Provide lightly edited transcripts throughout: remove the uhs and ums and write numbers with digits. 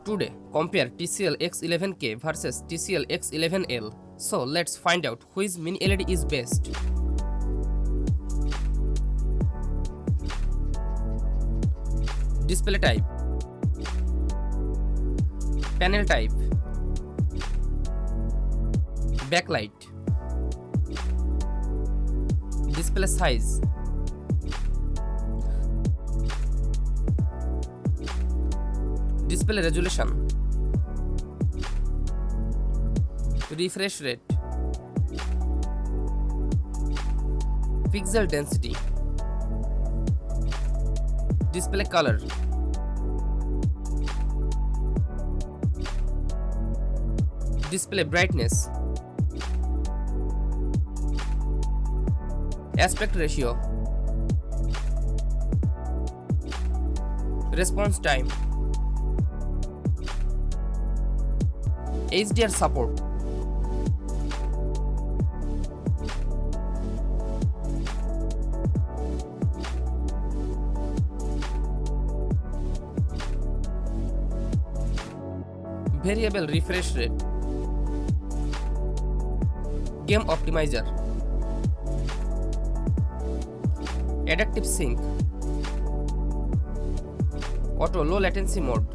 Today, compare TCL X11K versus TCL X11L. So let's find out which mini LED is best. Display type, panel type, backlight, display size, display resolution, refresh rate, pixel density, display color, display brightness, aspect ratio, response time, HDR support, variable refresh rate, game optimizer, adaptive sync, auto low latency mode,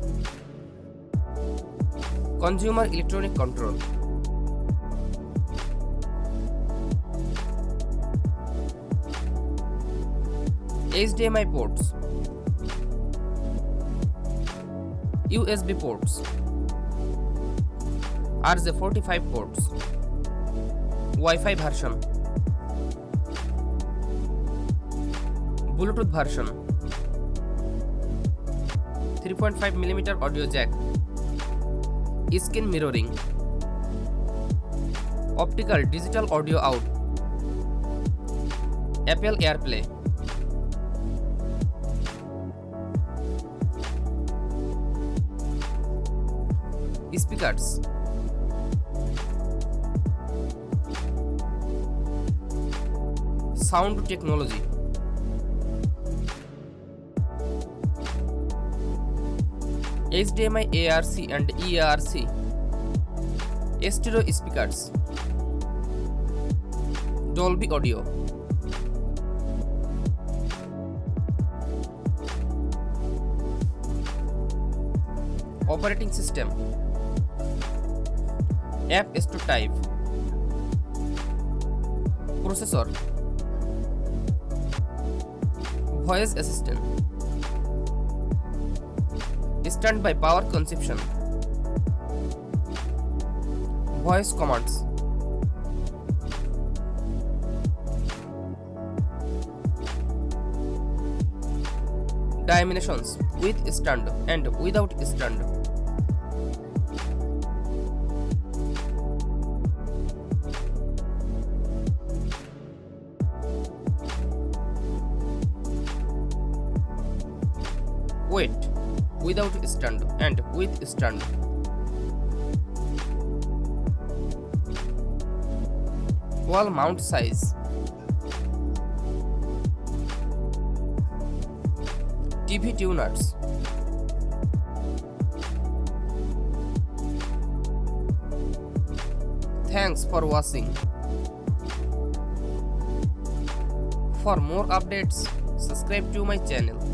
consumer electronic control, HDMI ports, USB ports, RJ45 ports, Wi-Fi version, Bluetooth version, 3.5mm audio jack, screen mirroring, optical digital audio out, Apple AirPlay, speakers, sound technology, HDMI ARC and EARC, stereo speakers, Dolby audio, operating system, App Store type, processor, voice assistant, standby power consumption, voice commands, dimensions with stand and without stand, weight without stand and with stand, wall mount size, TV tuners, thanks for watching. For more updates, subscribe to my channel.